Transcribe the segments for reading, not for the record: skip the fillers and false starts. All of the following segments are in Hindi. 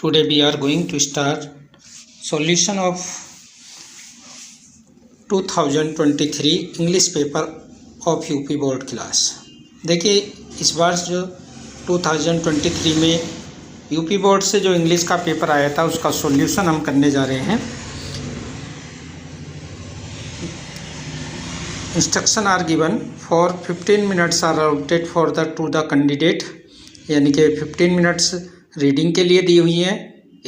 Today we are going to start solution of 2023 English paper of UP board class. देखिए इस बार जो 2023 में यूपी बोर्ड से जो इंग्लिश का पेपर आया था उसका सॉल्यूशन हम करने जा रहे हैं। Instruction are given for 15 minutes are allotted for the to the candidate, यानी कि 15 मिनट्स रीडिंग के लिए दी हुई हैं।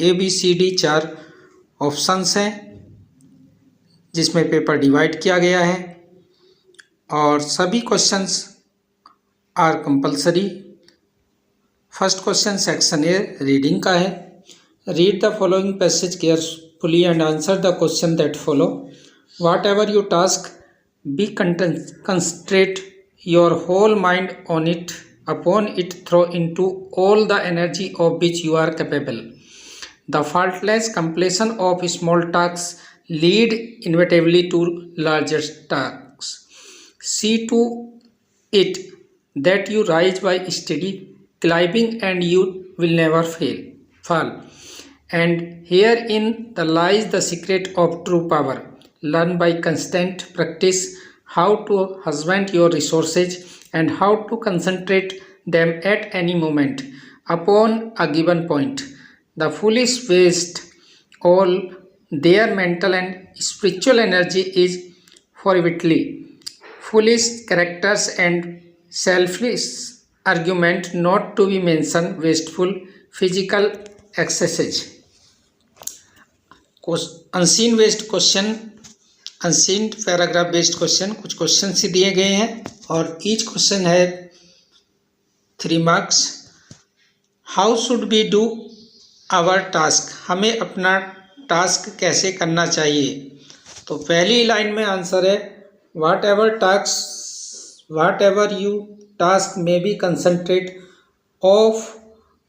ABCD 4 ऑप्शंस हैं जिसमें पेपर डिवाइड किया गया है और सभी questions are compulsory. First question section A reading का है। Read the following passage carefully and answer the question that follow. Whatever you task be concentrate your whole mind on it upon it throw into all the energy of which you are capable. The faultless completion of small tasks lead inevitably to larger tasks. See to it that you rise by steady climbing and you will never fall. And herein lies the secret of true power. Learn by constant practice how to husband your resources and how to concentrate them at any moment upon a given point. The foolish waste all their mental and spiritual energy is forfeitly. Foolish characters and selfish argument not to be mentioned, wasteful physical excesses. Unseen waste question, unseen paragraph based question, कुछ क्वेश्चन से दिए गए हैं और ईच क्वेश्चन है 3 marks. How should be do our task, हमें अपना टास्क कैसे करना चाहिए। तो पहली लाइन में आंसर है whatever you task may be concentrate of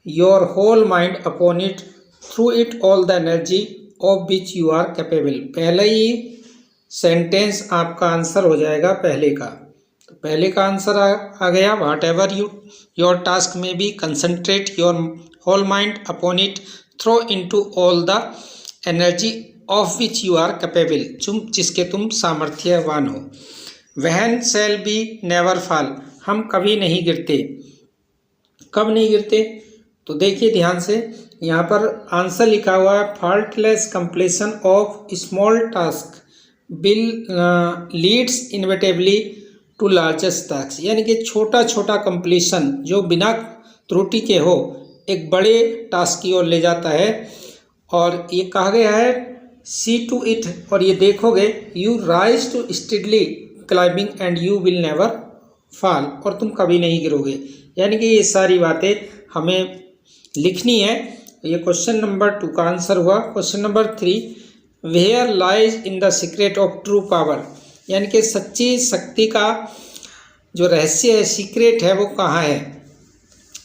your whole mind upon it through it all the energy of which you are capable. पहले ही सेंटेंस आपका आंसर हो जाएगा पहले का। तो पहले का आंसर आ गया वाट एवर योर टास्क में be concentrate your whole mind upon it throw into all the energy of which you are capable, जिसके तुम सामर्थ्यवान हो। वहन शैल बी नेवर फॉल, हम कभी नहीं गिरते। कब नहीं गिरते तो देखिए ध्यान से, यहाँ पर आंसर लिखा हुआ है faultless completion of small task leads inevitably to largest task, यानी कि छोटा छोटा कंप्लीशन जो बिना त्रुटि के हो एक बड़े टास्क की ओर ले जाता है। और ये कहा गया है सी टू इट, और ये देखोगे you rise to steadily climbing and you will never fall, और तुम कभी नहीं गिरोगे। यानी कि ये सारी बातें हमें लिखनी है। ये क्वेश्चन नंबर 2 का आंसर हुआ। Question number 3, where lies in the secret of true power, यानी कि सच्ची शक्ति का जो रहस्य है, सीक्रेट है, वो कहाँ है।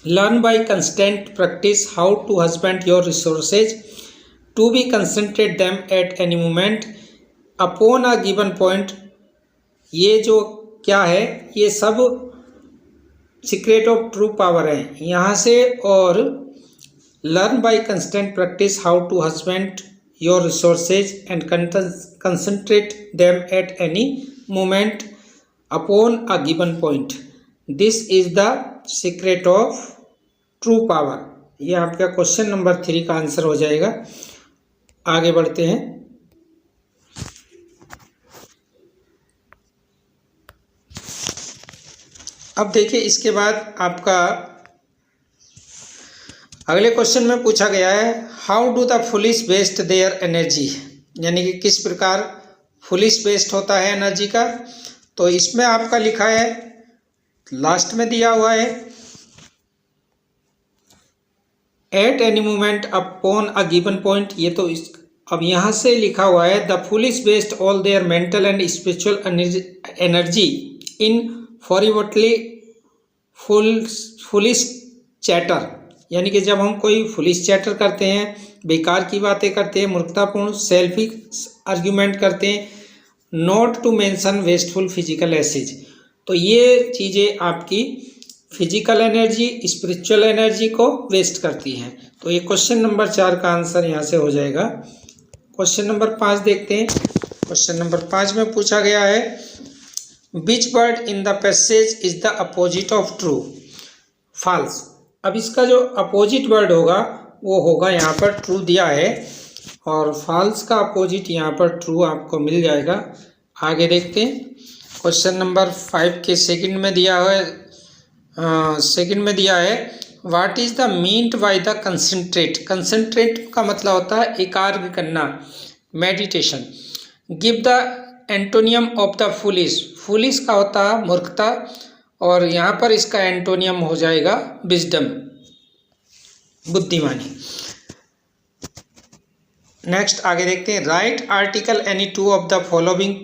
Learn by constant practice how to husband your resources to be concentrate them at any moment upon a given point. ये जो क्या है, ये सब सीक्रेट ऑफ ट्रू पावर है यहाँ से। और learn by constant practice how to husband your resources and concentrate them at any moment upon a given point. This is the secret of true power. ये आपका क्वेश्चन नंबर 3 का आंसर हो जाएगा। आगे बढ़ते हैं। अब देखिए इसके बाद आपका अगले क्वेश्चन में पूछा गया है how do the foolish waste their energy, यानी कि किस प्रकार फुलिश वेस्ट होता है एनर्जी का। तो इसमें आपका लिखा है, लास्ट में दिया हुआ है at any moment upon a given point. ये तो अब यहाँ से लिखा हुआ है the foolish waste all their mental and spiritual energy in forwardly foolish chatter, यानी कि जब हम कोई फुलिश चैटर करते हैं, बेकार की बातें करते हैं, मूर्खतापूर्ण सेल्फिश आर्ग्यूमेंट करते हैं, not to mention wasteful physical excesses. तो ये चीज़ें आपकी फिजिकल एनर्जी स्पिरिचुअल एनर्जी को वेस्ट करती हैं। तो ये क्वेश्चन नंबर 4 का आंसर यहाँ से हो जाएगा। क्वेश्चन नंबर 5 देखते हैं। क्वेश्चन नंबर 5 में पूछा गया है which word in the passage is the opposite of true, false. अब इसका जो अपोजिट वर्ड होगा वो होगा यहाँ पर ट्रू दिया है और फॉल्स का अपोजिट यहाँ पर ट्रू आपको मिल जाएगा। आगे देखते हैं। क्वेश्चन नंबर 5 के सेकंड में दिया है what is the meant by the concentrate. Concentrate का मतलब होता है एकाग्र करना, meditation. Give the antonym of the foolish. Foolish का होता है मूर्खता और यहाँ पर इसका एंटोनियम हो जाएगा विजडम, बुद्धिमानी। नेक्स्ट आगे देखते हैं right article any two of the following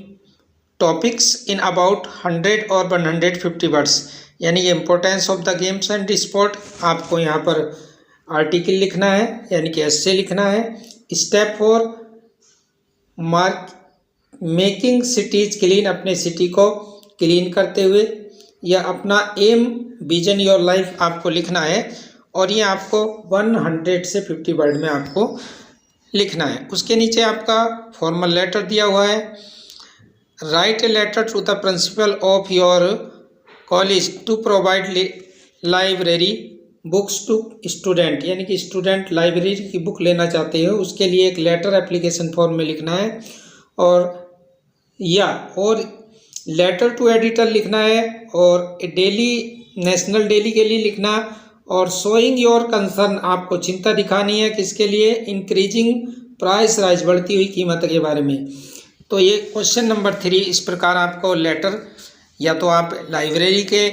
topics in about 100 और 150 वर्ड्स। यानी कि importance of the games and sport, आपको यहाँ पर आर्टिकल लिखना है यानी कि एस्से लिखना है। Step 4 mark making cities clean, अपने सिटी को क्लीन करते हुए, या अपना एम विजन योर लाइफ आपको लिखना है और ये आपको 100 से 50 वर्ड में आपको लिखना है। उसके नीचे आपका फॉर्मल लेटर दिया हुआ है। Write a letter to the principal of your college to provide library books to student, यानी कि स्टूडेंट लाइब्रेरी की बुक लेना चाहते हो उसके लिए एक लेटर एप्लीकेशन फॉर्म में लिखना है। और लेटर टू एडिटर लिखना है और डेली नेशनल डेली के लिए लिखना। और शोइंग योर कंसर्न, आपको चिंता दिखानी है किसके लिए, इंक्रीजिंग प्राइस राइज, बढ़ती हुई कीमत के बारे में। तो ये क्वेश्चन नंबर 3 इस प्रकार आपको लेटर या तो आप लाइब्रेरी के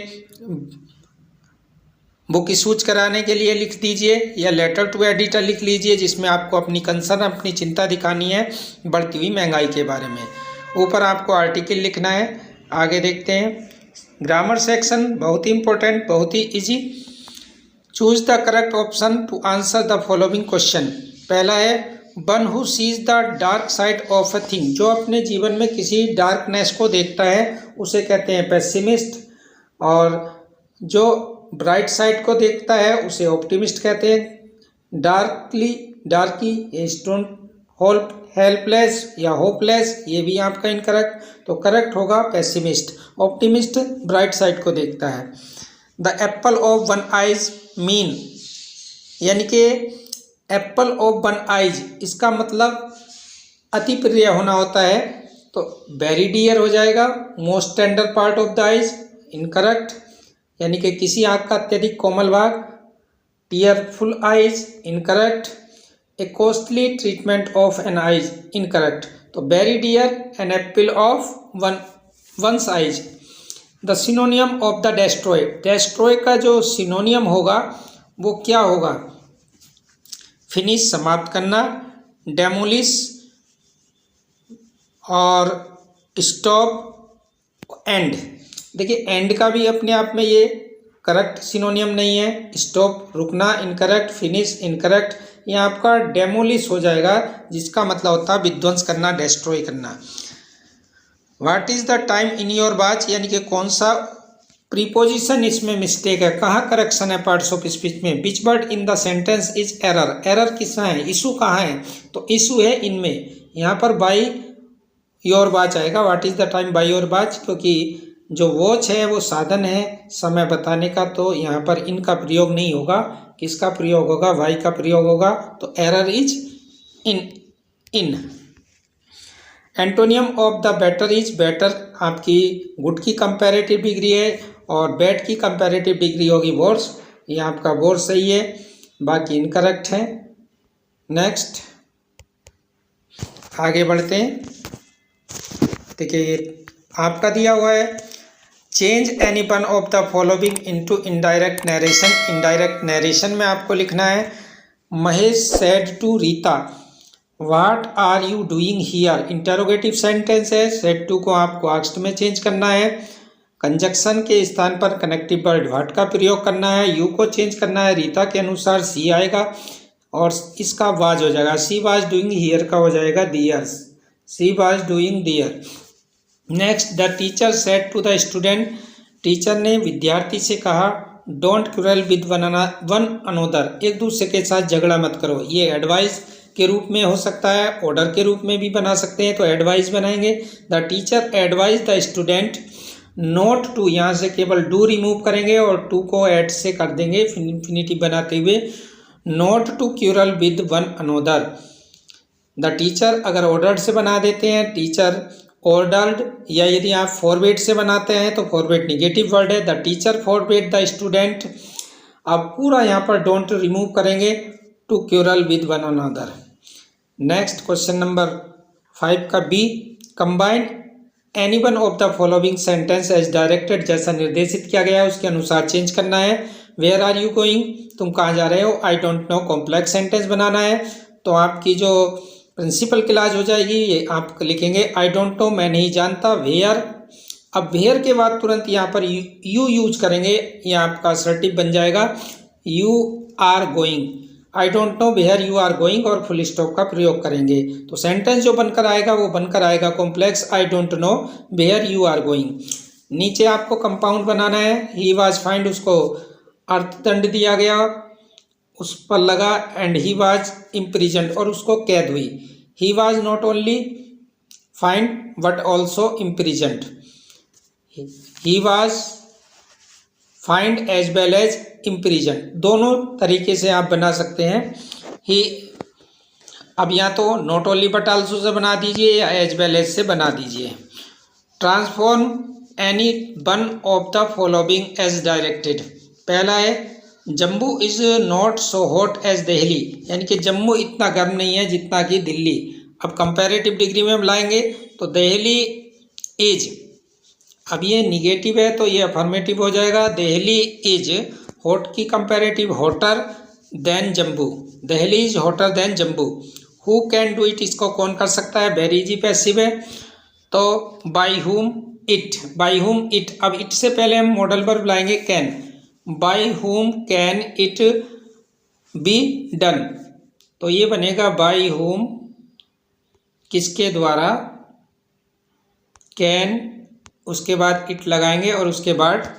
बुक इशूज कराने के लिए लिख दीजिए या लेटर टू एडिटर लिख लीजिए जिसमें आपको अपनी कंसर्न, अपनी चिंता दिखानी है बढ़ती हुई महंगाई के बारे में। ऊपर आपको आर्टिकल लिखना है। आगे देखते हैं ग्रामर सेक्शन, बहुत ही इंपॉर्टेंट, बहुत ही easy. Choose the correct option to answer the following question. पहला है one who sees the dark side of a thing, जो अपने जीवन में किसी डार्कनेस को देखता है उसे कहते हैं पेसिमिस्ट, और जो ब्राइट साइड को देखता है उसे ऑप्टिमिस्ट कहते हैं। डार्की स्टोन हेल्पलेस या होपलेस, ये भी आपका इनकरेक्ट, तो करेक्ट होगा पेसिमिस्ट। ऑप्टिमिस्ट ब्राइट साइड को देखता है। The Apple of one eyes mean, यानी कि एप्पल ऑफ वन आइज इसका मतलब अति प्रिय होना होता है, तो वेरी डियर हो जाएगा। Most tender part of the eyes incorrect, यानी कि किसी आँख का अत्यधिक कोमल भाग। Tearful eyes incorrect. A costly treatment of an eyes incorrect, तो very dear an apple of one's eyes. The synonym of the destroy, destroy का जो सिनोनियम होगा वो क्या होगा, फिनिश समाप्त करना, डेमोलिश और स्टॉप एंड। देखिए एंड का भी अपने आप में ये करेक्ट सिनोनियम नहीं है। स्टॉप रुकना इनकरेक्ट, फिनिश इनकरेक्ट, ये आपका डेमोलिश हो जाएगा जिसका मतलब होता है विध्वंस करना, डेस्ट्रॉय करना। What is the time in your watch, यानी कि कौन सा प्रीपोजिशन इसमें मिस्टेक है, कहाँ करेक्शन है पार्ट्स ऑफ स्पीच में। विच word in the sentence is error, error किसका है, इशू कहाँ है, तो इशू है इनमें। यहाँ पर बाई योर वॉच आएगा, what is the time by your watch, क्योंकि जो वॉच है वो साधन है समय बताने का, तो यहाँ पर इनका प्रयोग नहीं होगा। किसका प्रयोग होगा, वाई का प्रयोग होगा, तो error is in. Antonym of the better is, better आपकी गुड की कंपैरेटिव डिग्री है और बैड की कंपैरेटिव डिग्री होगी वर्स। ये आपका वर्स सही है, बाकी इनकरेक्ट है। नेक्स्ट आगे बढ़ते हैं। देखिए आपका दिया हुआ है change any one of the following into indirect narration. Indirect narration में आपको लिखना है Mahesh said to Rita what are you doing here, interrogative sentence है। सेड टू को आपको आस्क्ड में चेंज करना है। कंजक्शन के स्थान पर कनेक्टिव वर्ड व्हाट का प्रयोग करना है। यू को चेंज करना है, रीता के अनुसार सी आएगा और इसका वाज हो जाएगा। सी वाज डूइंग हियर का हो जाएगा there's, she was doing there. Next the teacher said to the student, teacher ने विद्यार्थी से कहा don't quarrel with one another, एक दूसरे के साथ झगड़ा मत करो। ये एडवाइस के रूप में हो सकता है, ऑर्डर के रूप में भी बना सकते हैं, तो एडवाइस बनाएंगे। The teacher advised the student not to, यहाँ से केवल डू रिमूव करेंगे और टू को एड से कर देंगे इन्फिनिटिव बनाते हुए, not to quarrel with one another. The teacher अगर ऑर्डर्ड से बना देते हैं, टीचर ऑर्डर्ड, या यदि आप फॉरवेड से बनाते हैं तो फॉरवेड निगेटिव वर्ड है। The teacher forbade the student, अब पूरा यहाँ पर डोंट रिमूव करेंगे, to quarrel with one another. Next question number 5 का B, combine any one of the following sentence as directed, जैसा निर्देशित किया गया है उसके अनुसार चेंज करना है। वेयर आर यू गोइंग, तुम कहाँ जा रहे हो। I don't know, complex sentence बनाना है, तो आपकी जो प्रिंसिपल क्लास हो जाएगी ये आप लिखेंगे आई डोंट नो, मैं नहीं जानता। वेयर, अब वेयर के बाद तुरंत यहाँ पर यू यूज करेंगे, ये आपका असर्टिव बन जाएगा, you are going. I don't know where you are going और फुल स्टॉप का प्रयोग करेंगे, तो सेंटेंस जो बनकर आएगा वो बनकर आएगा complex, I don't know where you are going. नीचे आपको कंपाउंड बनाना है, ही वाज फाइंड, उसको अर्थदंड दिया गया, उस पर लगा, एंड ही वाज इम्प्रिजन्ड, और उसको कैद हुई। He was not only fined but also imprisoned, he was fined as well as imprisoned, दोनों तरीके से आप बना सकते हैं। ही, अब या तो not only but also say बना दीजिए या एज वेल एज से बना दीजिए। Transform any one of the following as directed, पहला है Jammu is not so hot as Delhi, यानी कि जम्मू इतना गर्म नहीं है जितना कि दिल्ली। अब कंपैरेटिव डिग्री में हम लाएंगे तो दिल्ली इज, अब ये निगेटिव है तो ये अफर्मेटिव हो जाएगा, दिल्ली इज हॉट की comparative hotter then Jammu, Delhi is hotter then Jammu. Who can do it, इसको कौन कर सकता है, वेरी इजी पैसिव है, तो बाई हुम इट, बाई हुम इट, अब इट से पहले हम मॉडल वर्ब लाएंगे कैन, बाई हुम कैन इट बी डन, तो ये बनेगा बाई हुम, किसके द्वारा, कैन, उसके बाद इट लगाएंगे और उसके बाद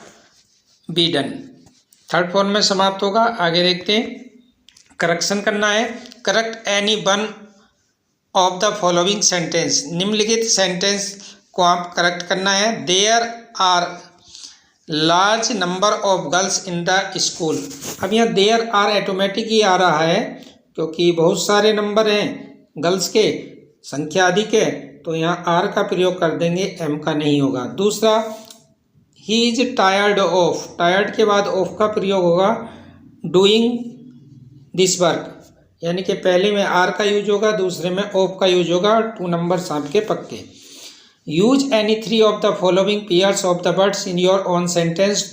बी डन, थर्ड फॉर्म में समाप्त होगा। आगे देखते हैं, करेक्शन करना है, correct any one of the following sentence, निम्नलिखित सेंटेंस को आप करेक्ट करना है। There are large number of girls in the school, अब यहाँ देयर आर ऑटोमेटिक ही आ रहा है क्योंकि बहुत सारे नंबर हैं गर्ल्स के, संख्या अधिक है, तो यहाँ आर का प्रयोग कर देंगे, एम का नहीं होगा। दूसरा, he is tired of, tired के बाद ऑफ का प्रयोग होगा, डूइंग दिस वर्क, यानी कि पहले में आर का यूज होगा, दूसरे में ऑफ का यूज होगा, 2 नंबर आपके पक्के। Use any 3 of the following pairs of the words in your own sentence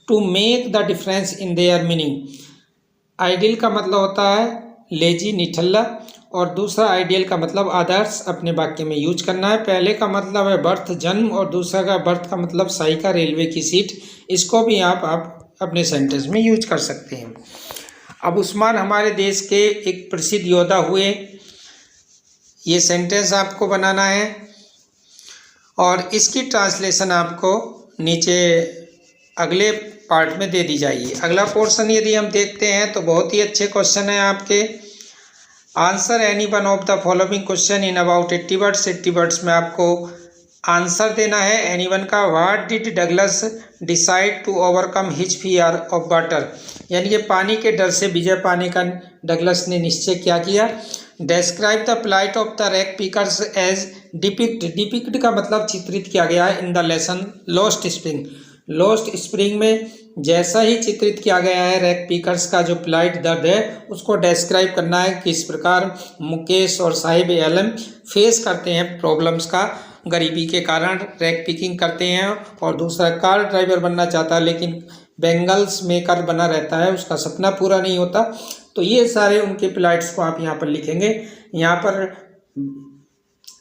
to make the difference in their meaning. Ideal का मतलब होता है लेजी, निठल्ला, और दूसरा आइडियल का मतलब आदर्श, अपने वाक्य में यूज करना है। पहले का मतलब है बर्थ, जन्म, और दूसरा का बर्थ का मतलब साइका, रेलवे की सीट, इसको भी आप अपने सेंटेंस में यूज कर सकते हैं। अब उस्मान हमारे देश के एक प्रसिद्ध योद्धा हुए, ये सेंटेंस आपको बनाना है और इसकी ट्रांसलेशन आपको नीचे अगले पार्ट में दे दी जाएगी। अगला पोर्शन यदि हम देखते हैं तो बहुत ही अच्छे क्वेश्चन है आपके। Answer any one of the following question in about 80 words, 80 words में आपको आंसर देना है एनी वन का। What did Douglas decide to overcome his fear of water, यानी कि पानी के डर से विजय पाने का डगलस ने निश्चय क्या किया। Describe the plight of the rag pickers as depict, depict का मतलब चित्रित किया गया है in the lesson lost spring. Lost spring में जैसा ही चित्रित किया गया है रैक पिकर्स का जो प्लाइट दर्द है उसको डेस्क्राइब करना है, किस प्रकार मुकेश और साहिब आलम फेस करते हैं प्रॉब्लम्स का, गरीबी के कारण रैक पिकिंग करते हैं। और दूसरा, कार ड्राइवर बनना चाहता है लेकिन बेंगल्स मेकर बना रहता है, उसका सपना पूरा नहीं होता। तो ये सारे उनके प्लाइट्स को आप यहाँ पर लिखेंगे। यहाँ पर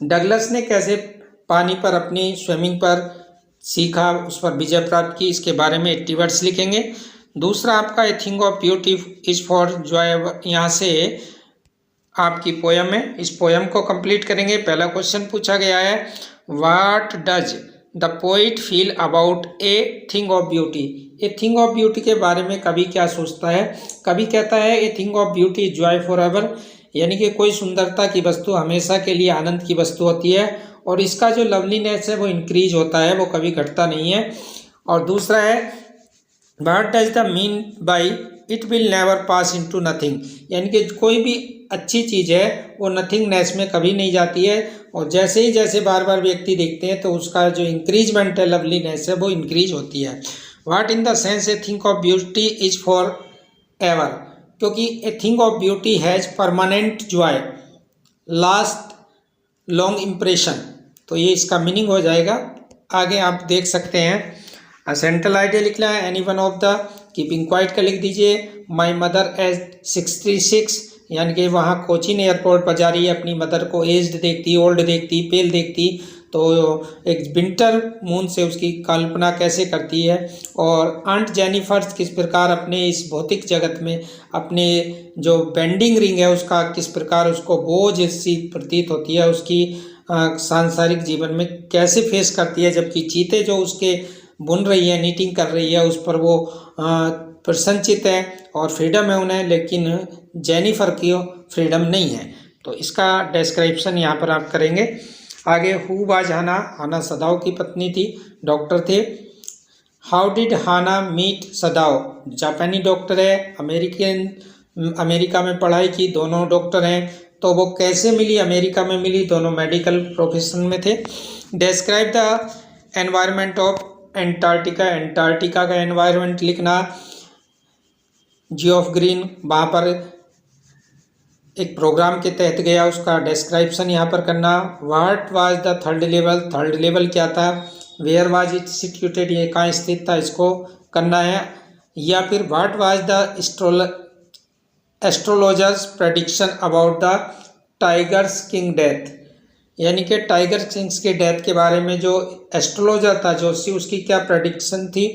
डगलस ने कैसे पानी पर अपनी स्विमिंग पर सीखा, उस पर विजय प्राप्त की, इसके बारे में 80 वर्ड्स लिखेंगे। दूसरा आपका ए thing of beauty is for Joy, यहाँ से आपकी पोयम है, इस पोयम को कंप्लीट करेंगे। पहला क्वेश्चन पूछा गया है what does the poet feel about A thing of beauty. A thing of beauty के बारे में कवि क्या सोचता है? कवि कहता है ए thing of beauty is Joy for ever, यानी कि कोई सुंदरता की वस्तु हमेशा के लिए आनंद की वस्तु होती है और इसका जो लवलीनेस है वो इंक्रीज होता है, वो कभी घटता नहीं है। और दूसरा है what does the mean by it will never pass into nothing, यानी कि कोई भी अच्छी चीज़ है वो नथिंगनेस में कभी नहीं जाती है और जैसे ही जैसे बार बार व्यक्ति देखते हैं तो उसका जो इंक्रीजमेंट है, लवलीनेस है, वो इंक्रीज होती है। What in the sense a thing of beauty is for ever, क्योंकि a thing of beauty has permanent joy last long impression, तो ये इसका मीनिंग हो जाएगा। आगे आप देख सकते हैं सेंट्रल आइडिया लिखना है any one of the, keeping quiet का लिख दीजिए। माई मदर एज 66, यानी कि वहाँ कोचीन एयरपोर्ट पर जा रही है, अपनी मदर को एज्ड देखती, ओल्ड देखती, पेल देखती, तो एक विंटर मून से उसकी कल्पना कैसे करती है। और आंट जेनिफर किस प्रकार अपने इस भौतिक जगत में अपने जो बेंडिंग रिंग है उसका किस प्रकार उसको बोझ सी प्रतीत होती है, उसकी सांसारिक जीवन में कैसे फेस करती है, जबकि चीते जो उसके बुन रही है, नीटिंग कर रही है, उस पर वो प्रसन्नचित है और फ्रीडम है उन्हें, लेकिन जेनिफर की फ्रीडम नहीं है। तो इसका डिस्क्रिप्शन यहाँ पर आप करेंगे। आगे हु वाज हाना, हाना सदाओ की पत्नी थी, डॉक्टर थे। हाउ डिड हाना मीट सदाओ, जापानी डॉक्टर है, अमेरिका में पढ़ाई की, दोनों डॉक्टर हैं, तो वो कैसे मिली? अमेरिका में मिली, दोनों मेडिकल प्रोफेशन में थे। Describe the environment of Antarctica, Antarctica का एनवायरनमेंट लिखना। जियोफ ग्रीन वहाँ पर एक प्रोग्राम के तहत गया, उसका डिस्क्रिप्शन यहाँ पर करना। What was the third level, third level क्या था। वेयर वाज इट सिचुएटेड, ये कहाँ स्थित था, इसको करना है। या फिर what was the astrologers prediction about the tigers king death, यानी कि टाइगर किंग्स के डेथ के बारे में जो एस्ट्रोलॉजर था जोशी, उसकी क्या प्रेडिक्शन थी,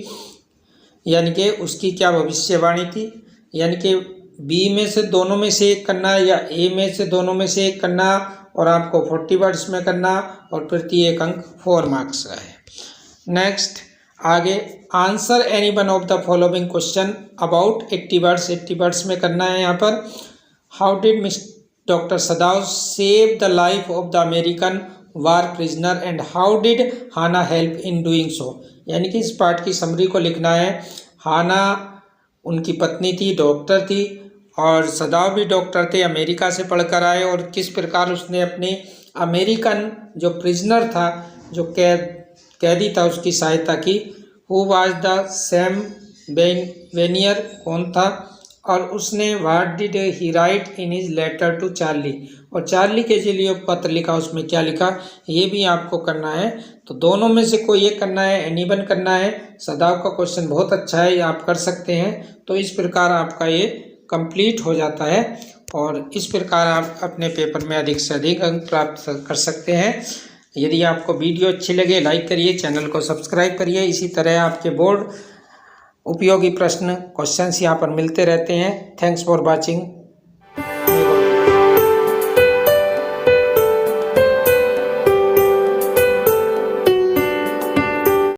यानी कि उसकी क्या भविष्यवाणी थी। यानी कि बी में से दोनों में से एक करना या ए में से दोनों में से एक करना और आपको 40 वर्ड्स में करना और प्रत्येक अंक 4 मार्क्स का है। नेक्स्ट आगे answer any one of the following question about 80 words, 80 words में करना है यहाँ पर। How did doctor Sadao save the life of the American war prisoner and how did Hana help in doing so, यानी कि इस पार्ट की समरी को लिखना है। हाना उनकी पत्नी थी, डॉक्टर थी और सदाव भी डॉक्टर थे, अमेरिका से पढ़कर आए और किस प्रकार उसने अपने अमेरिकन जो प्रिजनर था, जो कैदी था, उसकी सहायता की। Who was the Sam Weiner, कौन था, और उसने what did he write in his letter to Charley, और चार्ली के लिए पत्र लिखा, उसमें क्या लिखा ये भी आपको करना है। तो दोनों में से कोई एक करना है, एनीवन करना है। सदाव का क्वेश्चन बहुत अच्छा है, ये आप कर सकते हैं। तो इस प्रकार आपका ये कंप्लीट हो जाता है और इस प्रकार आप अपने पेपर में अधिक से अधिक अंक प्राप्त कर सकते हैं। यदि आपको वीडियो अच्छी लगे लाइक करिए, चैनल को सब्सक्राइब करिए। इसी तरह आपके बोर्ड उपयोगी प्रश्न क्वेश्चंस यहाँ पर मिलते रहते हैं। Thanks for watching.